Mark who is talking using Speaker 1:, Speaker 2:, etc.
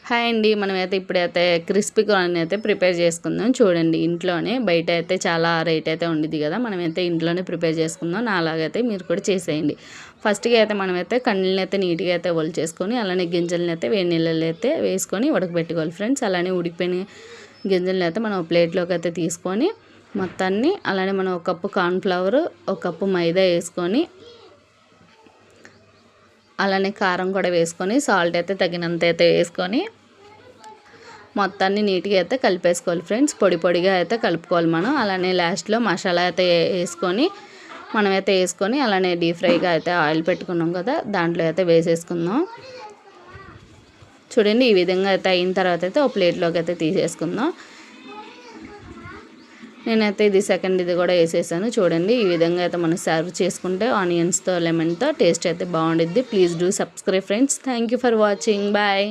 Speaker 1: Hi అండి. మనమైతే ఇప్పుడైతే క్రిస్పీ కార్న్ అయితే ప్రిపేర్ చేసుకుందాం. చూడండి ఇంట్లోనే. బయట అయితే చాలా రేట్ అయితే ఉండిద్ది కదా, మనమైతే ఇంట్లోనే ప్రిపేర్ చేసుకుందాం. నాలాగైతే మీరు కూడా చేసేయండి. ఫస్ట్గా అయితే మనమైతే కండ్లని అయితే నీట్గా అయితే ఒలిచేసుకొని, అలానే గింజలను అయితే వేడి నీళ్ళలో అయితే వేసుకొని ఉడకబెట్టుకోవాలి ఫ్రెండ్స్. అలానే ఉడికిపోయిన గింజలను అయితే మనం ప్లేట్లోకి అయితే తీసుకొని మొత్తాన్ని, అలానే మనం ఒక కప్పు కార్న్ఫ్లవర్, ఒక కప్పు మైదా వేసుకొని, అలానే కారం కూడా వేసుకొని, సాల్ట్ అయితే తగినంత అయితే వేసుకొని మొత్తాన్ని నీట్గా అయితే కలిపేసుకోవాలి ఫ్రెండ్స్. పొడి పొడిగా అయితే కలుపుకోవాలి మనం. అలానే లాస్ట్లో మసాలా అయితే వేసుకొని మనమైతే వేసుకొని, అలానే డీప్ ఫ్రైగా అయితే ఆయిల్ పెట్టుకున్నాం కదా, దాంట్లో అయితే వేసేసుకుందాం. చూడండి ఈ విధంగా అయితే అయిన తర్వాత అయితే ఒక ప్లేట్లోకి అయితే తీసేసుకుందాం. నేనైతే ఇది సెకండ్ ఇది కూడా వేసేసాను. చూడండి ఈ విధంగా అయితే మనం సర్వ్ చేసుకుంటే ఆనియన్స్తో లెమన్తో టేస్ట్ అయితే బాగుండిద్ది. Please do subscribe friends. Thank you for watching. Bye.